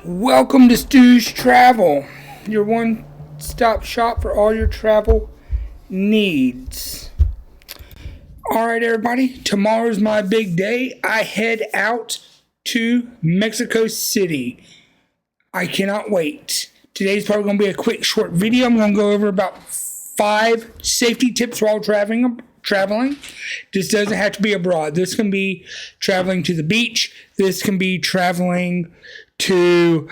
Welcome to Stu's Travel, your one-stop shop for all your travel needs. Alright everybody, tomorrow's my big day. I head out to Mexico City. I cannot wait. Today's probably going to be a quick short video. I'm going to go over about 5 safety tips while traveling. This doesn't have to be abroad. This can be traveling to the beach. This can be traveling to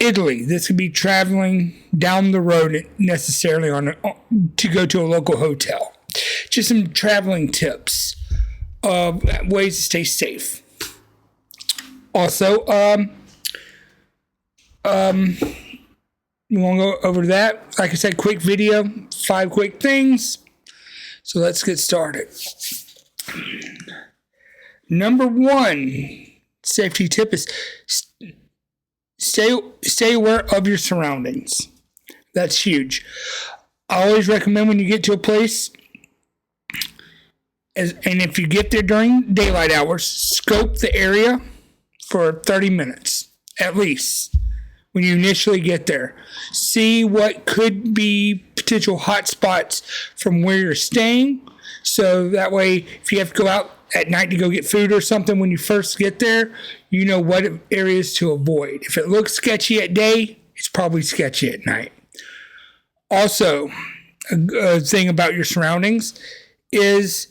Italy. This could be traveling down the road necessarily to go to a local hotel. Just some traveling tips of ways to stay safe. Also, we won't go over that. Like I said, quick video, 5 quick things. So let's get started. Number 1 safety tip is stay aware of your surroundings. That's huge. I always recommend when you get to a place, and if you get there during daylight hours, scope the area for 30 minutes at least when you initially get there. See what could be potential hot spots from where you're staying, so that way if you have to go out at night to go get food or something when you first get there, you know what areas to avoid. If it looks sketchy at day, it's probably sketchy at night. Also, a thing about your surroundings is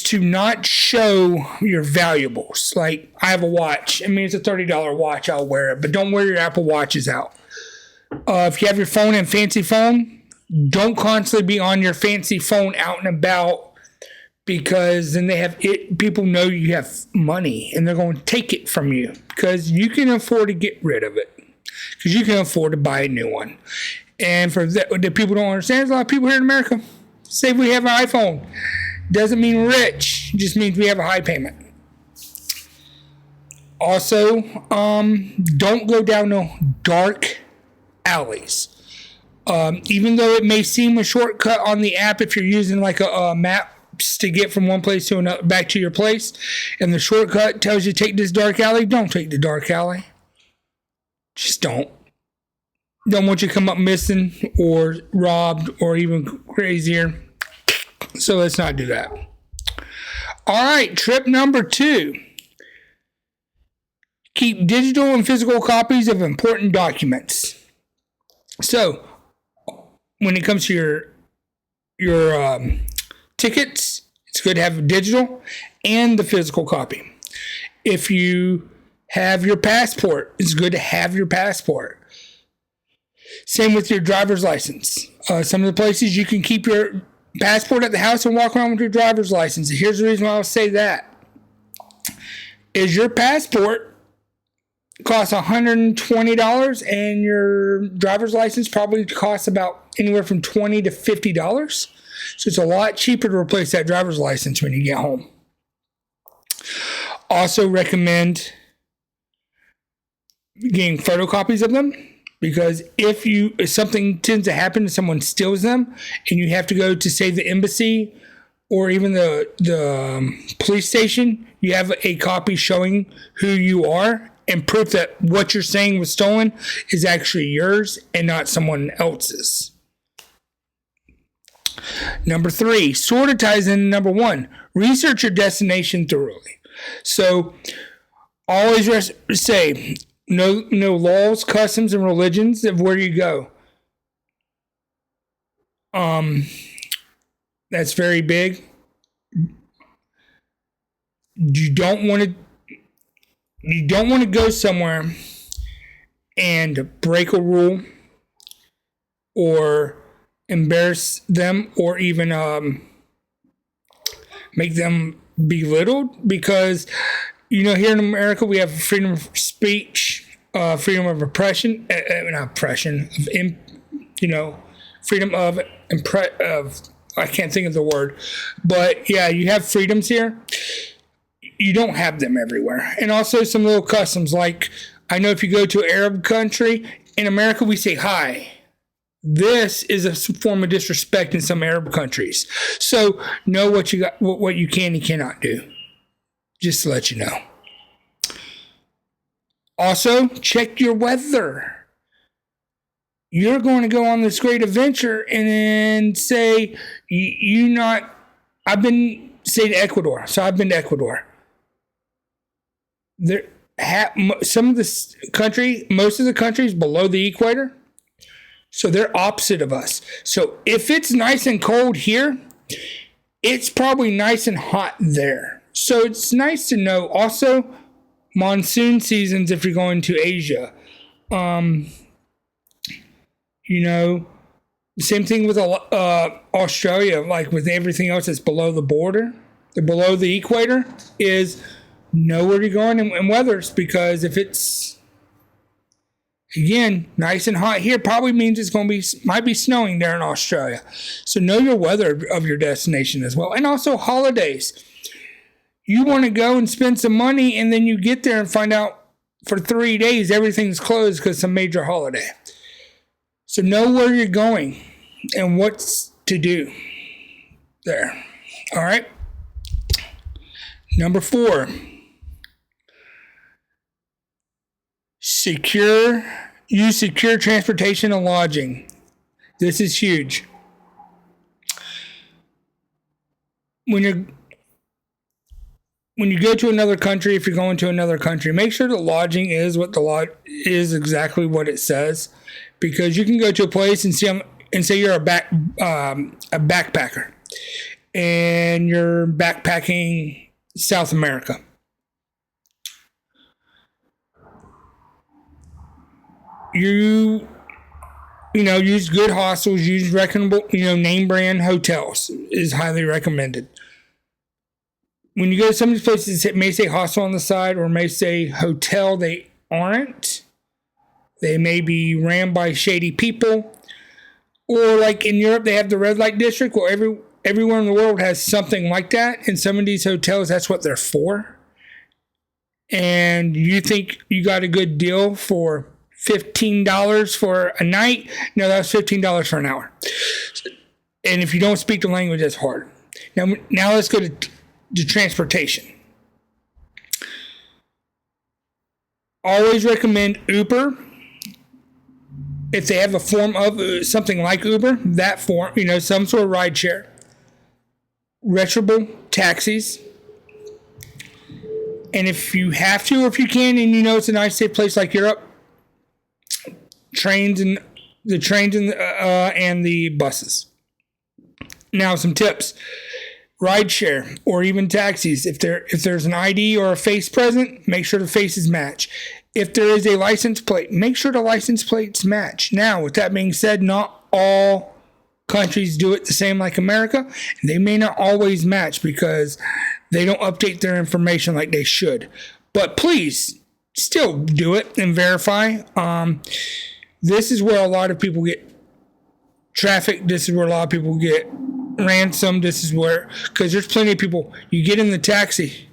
to not show your valuables. Like, I have a watch. I mean, it's a $30 watch. I'll wear it, but don't wear your Apple Watches out. If you have your phone and fancy phone, don't constantly be on your fancy phone out and about, because then people know you have money and they're going to take it from you because you can afford to get rid of it, because you can afford to buy a new one. And for that, the people don't understand, there's a lot of people here in America say we have an iPhone. Doesn't mean rich, it just means we have a high payment. Also, don't go down no dark alleys. Even though it may seem a shortcut on the app, if you're using like a maps to get from one place to another, back to your place, and the shortcut tells you take this dark alley, don't take the dark alley. Just don't. Don't want you to come up missing or robbed or even crazier. So let's not do that. All right, trip number 2. Keep digital and physical copies of important documents. So, when it comes to your tickets, it's good to have a digital and the physical copy. If you have your passport, it's good to have your passport. Same with your driver's license. Some of the places you can keep your passport at the house and walk around with your driver's license. Here's the reason why I'll say that. Is your passport costs $120 and your driver's license probably costs about anywhere from $20 to $50. So it's a lot cheaper to replace that driver's license when you get home. Also recommend getting photocopies of them, because if something tends to happen and someone steals them and you have to go to, say, the embassy or even the police station, you have a copy showing who you are and proof that what you're saying was stolen is actually yours and not someone else's. Number 3, sort of ties into number 1. Research your destination thoroughly. So always say, know laws, customs, and religions of where you go. That's very big. You don't want to go somewhere and break a rule or embarrass them or even make them belittled, because here in America we have freedom of speech, freedom of oppression, freedom of I can't think of the word, but yeah, you have freedoms here. You don't have them everywhere. And also some little customs, like I know if you go to an Arab country, in America we say hi. This is a form of disrespect in some Arab countries. So know what you can and cannot do. Just to let you know. Also, check your weather. You're going to go on this great adventure and then say, say to Ecuador. So I've been to Ecuador. Most of the countries below the equator, so they're opposite of us. So if it's nice and cold here, it's probably nice and hot there. So it's nice to know. Also, monsoon seasons if you're going to Asia. Same thing with Australia, like with everything else that's below the border, below the equator, is know where you're going and weathers, because if it's, again, nice and hot here, probably means might be snowing there in Australia. So know your weather of your destination as well. And also holidays. You want to go and spend some money, and then you get there and find out for 3 days everything's closed because some major holiday. So know where you're going and what's to do there. All right. Number 4. Use secure transportation and lodging. This is huge. When you go to another country, if you're going to another country, make sure the lodging is exactly what it says, because you can go to a place and say you're a backpacker, and you're backpacking South America. Use good hostels, use reputable, name brand hotels is highly recommended. When you go to some of these places, it may say hostel on the side or may say hotel. They aren't. They may be ran by shady people. Or like in Europe, they have the red light district. Well, everywhere in the world has something like that. And some of these hotels, that's what they're for. And you think you got a good deal for $15 for a night? No, that's $15 for an hour. And if you don't speak the language, that's hard. Now let's go to transportation. Always recommend Uber. If they have a form of something like Uber, that form, some sort of ride share. Reputable taxis. And if you have to, or if you can, and it's a nice safe place like Europe, trains and the buses. Now some tips. Rideshare or even taxis. If there's an ID or a face present, make sure the faces match. If there is a license plate, make sure the license plates match. Now, with that being said, not all countries do it the same like America. They may not always match because they don't update their information like they should. But please still do it and verify. This is where a lot of people get trafficked. This is where a lot of people get ransom. This is where, because there's plenty of people, you get in the taxi,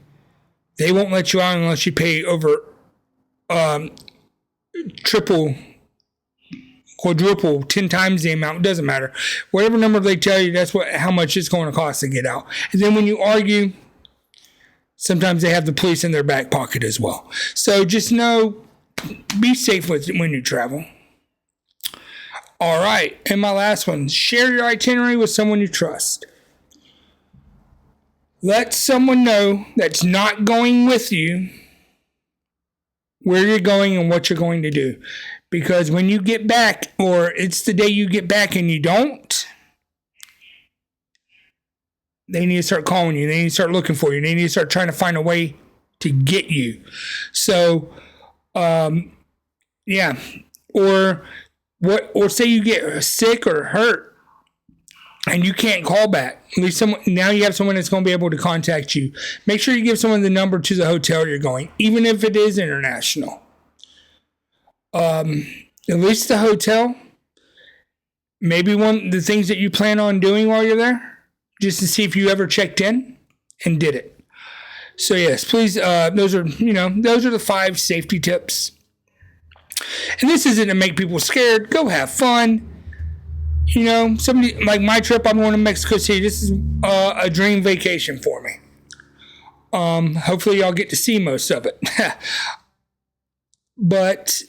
they won't let you out unless you pay over triple, quadruple, 10 times the amount. It doesn't matter. Whatever number they tell you, that's how much it's going to cost to get out. And then when you argue, sometimes they have the police in their back pocket as well. So just know, be safe when you travel. All right, and my last one, share your itinerary with someone you trust. Let someone know that's not going with you where you're going and what you're going to do. Because when you get back, or it's the day you get back and you don't, they need to start calling you. They need to start looking for you. They need to start trying to find a way to get you. So, yeah. Or say you get sick or hurt and you can't call back. At least now you have someone that's going to be able to contact you. Make sure you give someone the number to the hotel you're going, even if it is international. At least the hotel, maybe one of the things that you plan on doing while you're there, just to see if you ever checked in and did it. So yes, please, those are the 5 safety tips. And this isn't to make people scared. Go have fun. Somebody like my trip, I'm going to Mexico City. This is a dream vacation for me. Hopefully y'all get to see most of it. but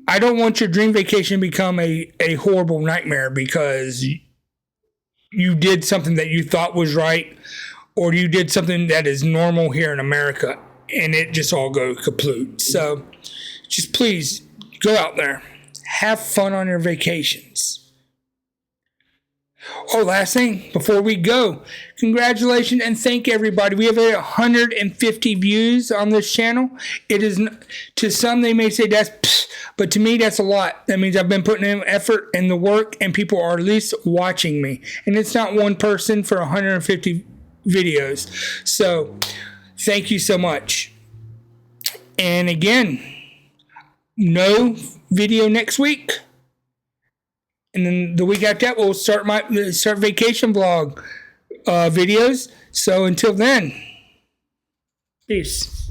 I don't want your dream vacation to become a horrible nightmare because you did something that you thought was right, or you did something that is normal here in America, and it just all goes kaput. So just please go out there. Have fun on your vacations. Oh, last thing before we go, congratulations and thank everybody. We have 150 views on this channel. It is, to some they may say that's pfft, but to me that's a lot. That means I've been putting in effort and the work, and people are at least watching me. And it's not one person for 150 videos. So thank you so much. And again, no video next week. And then the week after that, we'll start vacation vlog videos. So until then, peace.